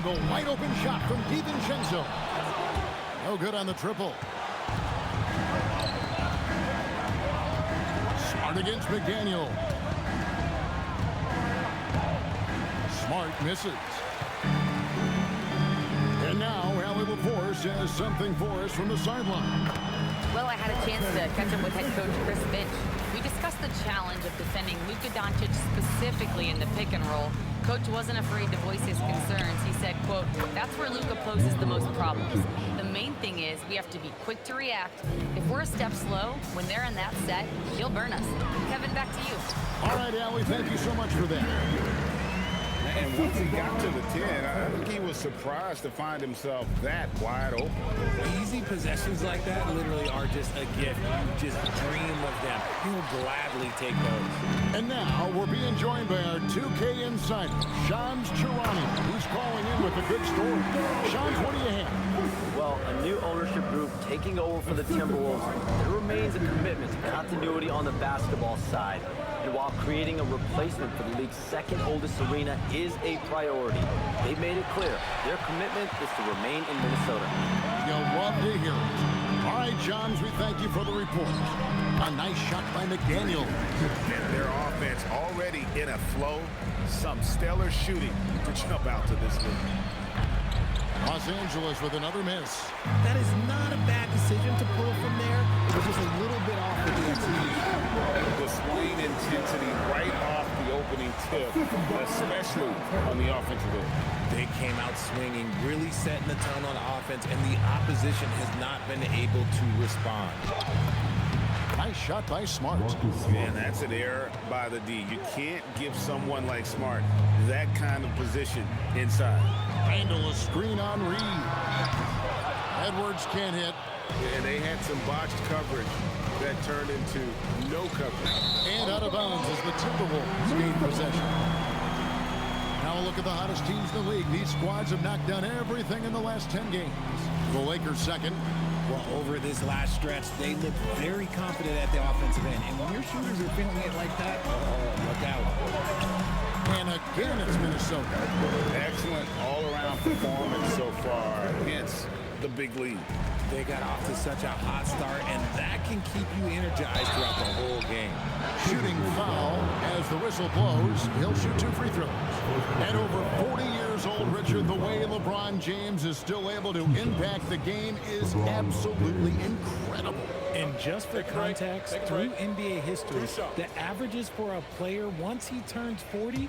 And the wide open shot from DiVincenzo. No good on the triple. Smart against McDaniel. Smart misses. And now Allie LaForce has something for us from the sideline. Well, I had a chance to catch up with head coach Chris Finch. We discussed the challenge of defending Luka Doncic specifically in the pick and roll. Coach wasn't afraid to voice his concerns. He said, quote, "That's where Luka poses the most problems. The main thing is we have to be quick to react. If we're a step slow, when they're in that set, he'll burn us." Kevin, back to you. All right, Allie, thank you so much for that. And once he got to the 10, I think he was surprised to find himself that wide open. Easy possessions like that literally are just a gift. You just dream of them. He will gladly take those. And now we're being joined by our 2K insider, Shams Charania, who's calling in with a good story. Shams, what do you have? Well, a new ownership group taking over for the Timberwolves. There remains a commitment to continuity on the basketball side. And while creating a replacement for the league's second oldest arena is a priority, they've made it clear their commitment is to remain in Minnesota. You'll love to hear it. All right, Johns, we thank you for the report. A nice shot by McDaniel. Their offense already in a flow. Some stellar shooting to jump out to this league. Los Angeles with another miss. That is not a bad decision to pull from there. It was just a little bit off with the execution. Displaying intensity right off the opening tip, especially on the offensive end. They came out swinging, really setting the tone on offense, and the opposition has not been able to respond. Nice shot by Smart. Man, that's an error by the D. You can't give someone like Smart that kind of position inside. Handle a screen on Reed. Edwards can't hit. And they had some botched coverage that turned into no coverage. And out of bounds as the Timberwolves gain possession. Now a look at the hottest teams in the league. These squads have knocked down everything in the last 10 games. The Lakers second. Well, over this last stretch, they look very confident at the offensive end. And when your shooters are feeling it like that, look out. And again, it's Minnesota. Excellent all-around performance so far, hence the big lead. They got off to such a hot start, and that can keep you energized throughout the whole game. Shooting foul as the whistle blows. He'll shoot 2 free throws. At over 40 years old, Richard, the way LeBron James is still able to impact the game is absolutely incredible. And just for context, through NBA history, the averages for a player once he turns 40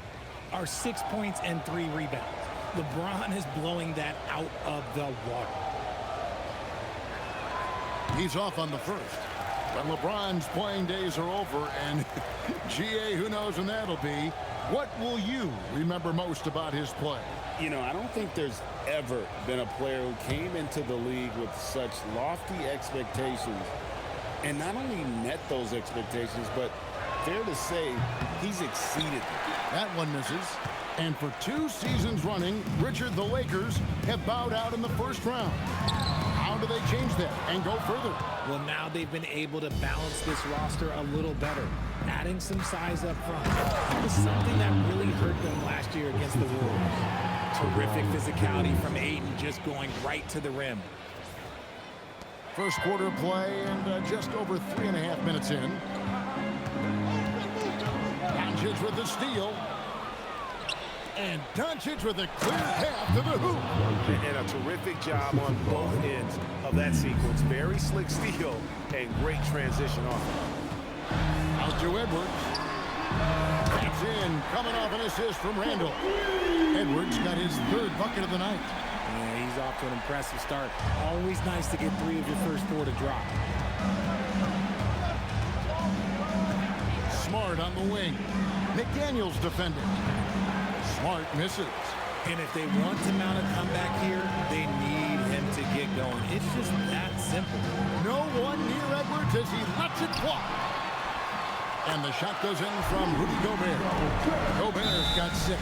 are 6 points and 3 rebounds. LeBron is blowing that out of the water. He's off on the first. But LeBron's playing days are over, and GA, who knows when that'll be. What will you remember most about his play? You know, I don't think there's ever been a player who came into the league with such lofty expectations and not only met those expectations, but fair to say, he's exceeded them. That one misses. And for 2 seasons running, Richard, the Lakers have bowed out in the first round. How do they change that and go further? Well, now they've been able to balance this roster a little better, adding some size up front. It was something that really hurt them last year against the Wolves. Terrific physicality from Ayton, just going right to the rim. First quarter play and just over 3.5 minutes in. Doncic with the steal. And Doncic with a clear path to the hoop. And a terrific job on both ends of that sequence. Very slick steal and great transition off. Out to Edwards. That's in, coming off an assist from Randall. Edwards got his 3rd bucket of the night. Yeah, he's off to an impressive start. Always nice to get 3 of your first 4 to drop. Smart on the wing. McDaniel's defending. Smart misses. And if they want to mount a comeback here, they need him to get going. It's just that simple. No one near Edwards as he lets it fly. And the shot goes in from Rudy Gobert. Gobert's got 6.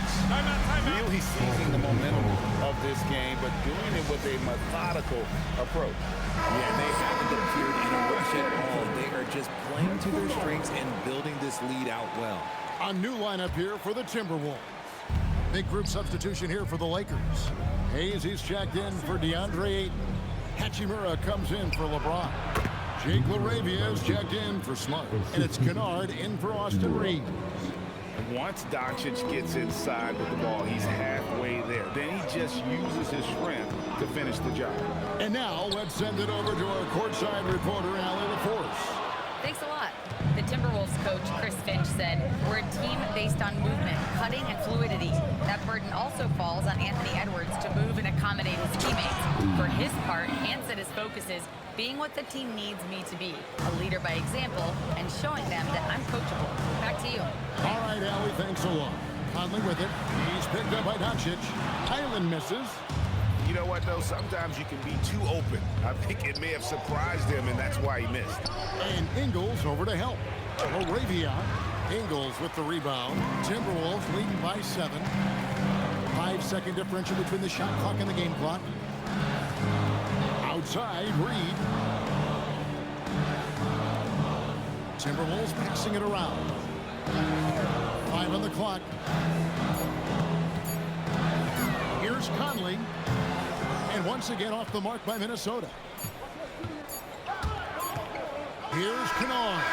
Really seizing the momentum of this game, but doing it with a methodical approach. Yeah, they haven't appeared in a rush at all. They are just playing to their strengths and building this lead out well. A new lineup here for the Timberwolves. Big group substitution here for the Lakers. Hayes, he's checked in for DeAndre Ayton. Hachimura comes in for LeBron. Jake LaRavia is checked in for Smart. And it's Kennard in for Austin Reeves. Once Doncic gets inside with the ball, he's halfway there. Then he just uses his strength to finish the job. And now let's send it over to our courtside reporter, Allie LaForce. Thanks a lot. The Timberwolves coach, Chris Finch, said, "We're a team based on movement, cutting, and fluidity. That burden also falls on Anthony Edwards to move and accommodate his teammates. For his part, Ant said his focus is being what the team needs me to be, a leader by example, and showing them that I'm coachable." Back to you. All right, Allie, thanks a lot. Conley with it. He's picked up by Doncic. Highland misses. You know what, though? Sometimes you can be too open. I think it may have surprised him, and that's why he missed. And Ingles over to help. LaRavia. Ingles with the rebound. Timberwolves leading by 7. 5-second differential between the shot clock and the game clock. Outside, Reed. Timberwolves passing it around. 5 on the clock. Here's Conley. And once again off the mark by Minnesota. Here's Kennard.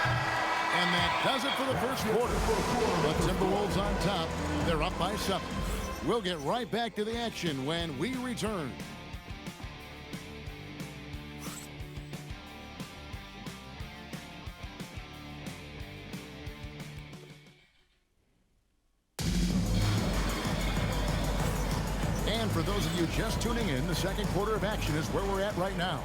And that does it for the first quarter. The Timberwolves on top. They're up by 7. We'll get right back to the action when we return. And for those of you just tuning in, the second quarter of action is where we're at right now.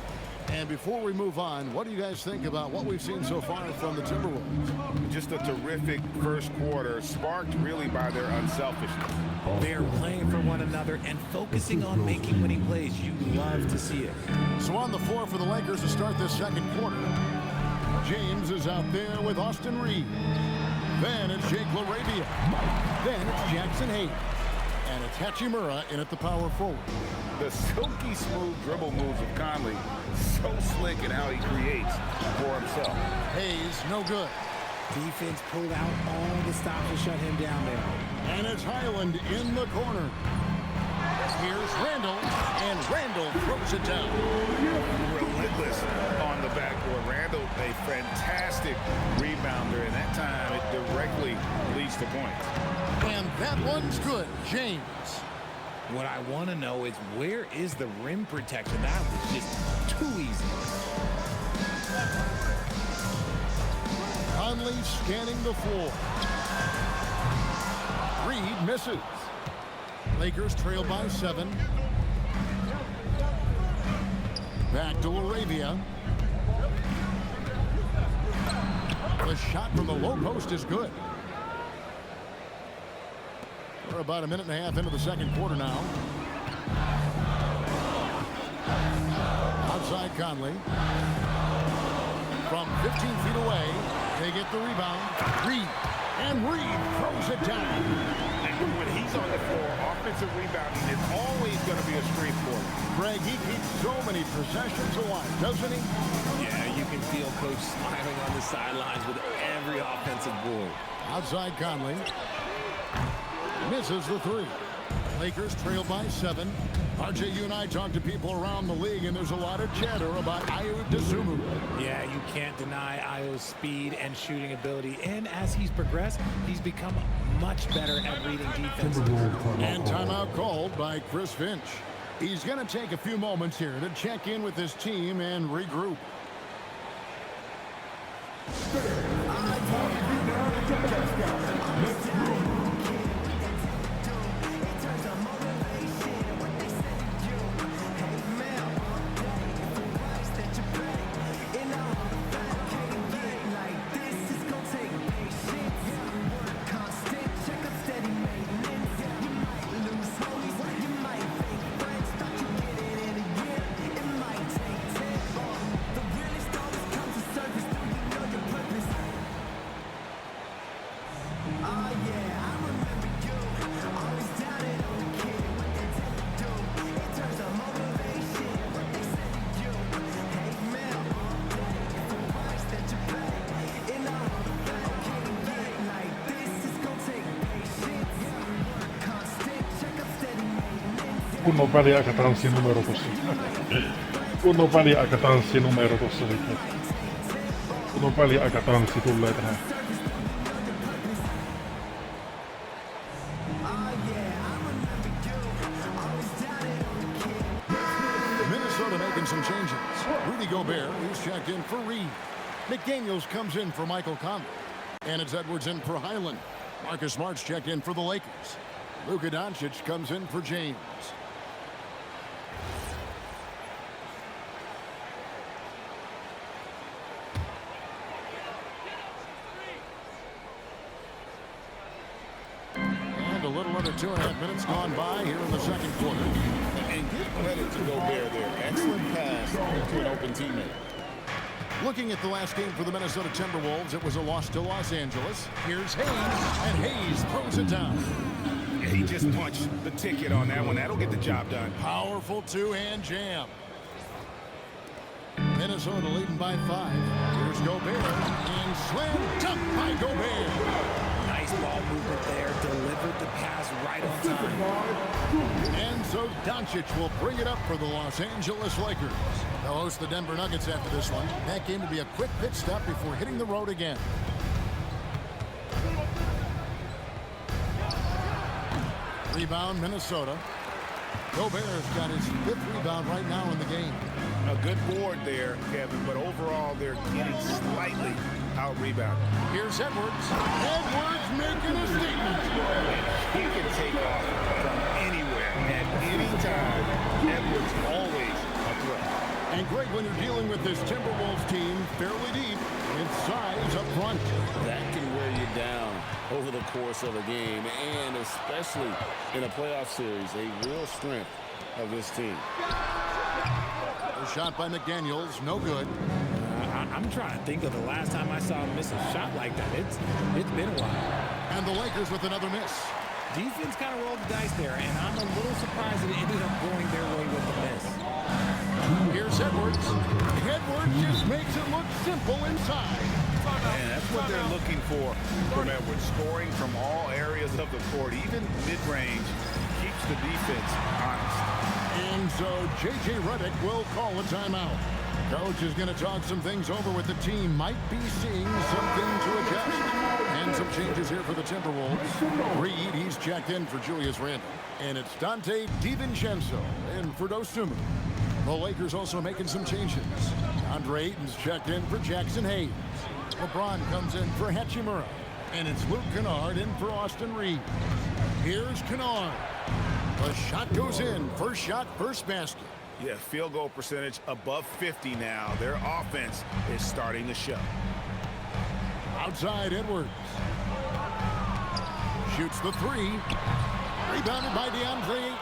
And before we move on, what do you guys think about what we've seen so far from the Timberwolves? Just a terrific first quarter, sparked really by their unselfishness. They're playing for one another and focusing on making winning plays. You love to see it. So on the floor for the Lakers to start this second quarter, James is out there with Austin Reeves. Then it's Jake LaRavia. Then it's Jackson Hayes. And it's Hachimura in at the power forward. The silky smooth dribble moves of Conley, so slick in how he creates for himself. Hayes, no good. Defense pulled out all the stops to shut him down there. And it's Highland in the corner. Here's Randall, and Randall throws it down. Relentless on the backboard. Randall, a fantastic rebounder, and that time it directly leads to points. And that one's good, James. What I want to know is where is the rim protection? That was just too easy. Conley scanning the floor. Reed misses. Lakers trail by 7. Back to LaRavia. The shot from the low post is good. We're about a minute and a half into the second quarter now. Outside Conley. From 15 feet away, they get the rebound. Reed. And Reed throws it down. And when he's on the floor, offensive rebounding is always going to be a strength for him. Greg, he keeps so many possessions alive, doesn't he? Yeah, you can feel Coach smiling on the sidelines with every offensive board. Outside Conley. Misses the 3. Lakers trail by 7. RJ, you and I talk to people around the league, and there's a lot of chatter about Ayo Dosunmu. Yeah, you can't deny Ayo's speed and shooting ability. And as he's progressed, he's become much better at reading defense. And timeout called by Chris Finch. He's going to take a few moments here to check in with his team and regroup. kunnon väliaikatanssinumero tossa. Kunnon väliaikatanssinumero tossa sitten. Kunnon väliaikatanssi tulee tähän. Minnesota making some changes. Rudy Gobert, who's checked in for Reed. McDaniels comes in for Michael Conley. And it's Edwards in for Highland. Marcus Smart's checked in for the Lakers. Luka Doncic comes in for James. And a little under 2.5 minutes gone by here in the second quarter. And give credit to Gobert there. Excellent pass to an open teammate. Looking at the last game for the Minnesota Timberwolves, it was a loss to Los Angeles. Here's Hayes, and Hayes throws it down. He just punched the ticket on that one. That'll get the job done. Powerful two-hand jam. Minnesota leading by 5. Here's Gobert, and slam dunk by Gobert. Nice ball movement there. Delivered the pass right on time. And so Doncic will bring it up for the Los Angeles Lakers. They'll host the Denver Nuggets after this one. That game will be a quick pit stop before hitting the road again. Rebound, Minnesota. Gobert's got his 5th rebound right now in the game. A good board there, Kevin, but overall they're getting slightly out-rebounded. Here's Edwards. Edwards making a statement. He can take off from anywhere at any time. Edwards always a threat. And Greg, when you're dealing with this Timberwolves team fairly deep, it's size up front. That can wear you down over the course of a game, and especially in a playoff series, a real strength of this team. A shot by McDaniels, no good. I'm trying to think of the last time I saw him miss a shot like that. It's been a while. And the Lakers with another miss. Defense kind of rolled the dice there, and I'm a little surprised that it ended up going their way with the miss. Here's Edwards. Edwards just makes it look simple inside. And that's what they're looking for from Edwards, scoring from all areas of the court, even mid-range, keeps the defense honest. And so J.J. Redick will call a timeout. Coach is going to talk some things over with the team. Might be seeing something to adjust. And some changes here for the Timberwolves. Reed, he's checked in for Julius Randle. And it's Dante DiVincenzo in for Dosunmu. The Lakers also making some changes. Andre Ayton's checked in for Jackson Hayes. LeBron comes in for Hachimura. And it's Luke Kennard in for Austin Reed. Here's Kennard. The shot goes in. First shot, first basket. Yeah, field goal percentage above 50 now. Their offense is starting to show. Outside Edwards. Shoots the 3. Rebounded by DeAndre Ayton.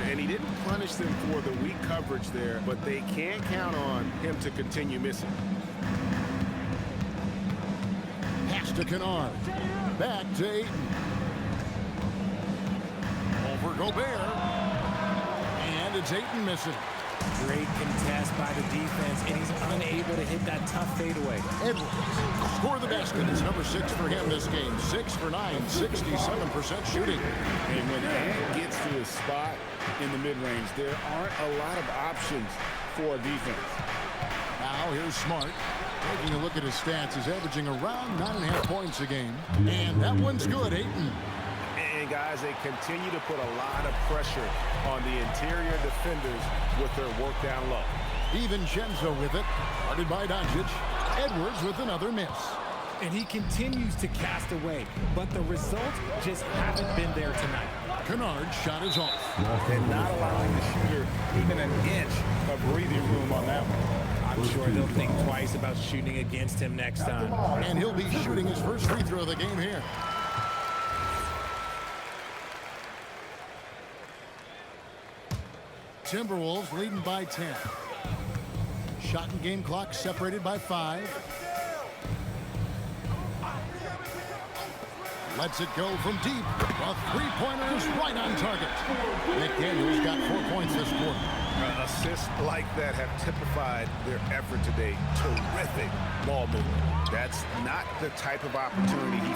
And he didn't punish them for the weak coverage there, but they can't count on him to continue missing. Pass to Kennard. Back to Ayton. Over Gobert. And it's Ayton missing. Great contest by the defense, and he's unable to hit that tough fadeaway. Edwards score the basket. It's number 6 for him this game. 6 for 9, 67% shooting. And when Ant gets to his spot in the mid-range, there aren't a lot of options for a defense. Now here's Smart. Taking a look at his stats, he's averaging around 9.5 points a game. And that one's good, Ayton. And guys, they continue to put a lot of pressure on the interior defenders with their work down low. DiVincenzo with it. Guarded by Doncic. Edwards with another miss. And he continues to cast away, but the results just haven't been there tonight. Kennard's shot is off. And not allowing the shooter even an inch of breathing room on that one. I'm sure they'll think twice about shooting against him next time. And he'll be shooting his first free throw of the game here. Timberwolves leading by 10. Shot and game clock separated by 5. Lets it go from deep. A three-pointer is right on target. McDaniels got 4 points this quarter. Assists like that have typified their effort today. Terrific ball movement. That's not the type of opportunity he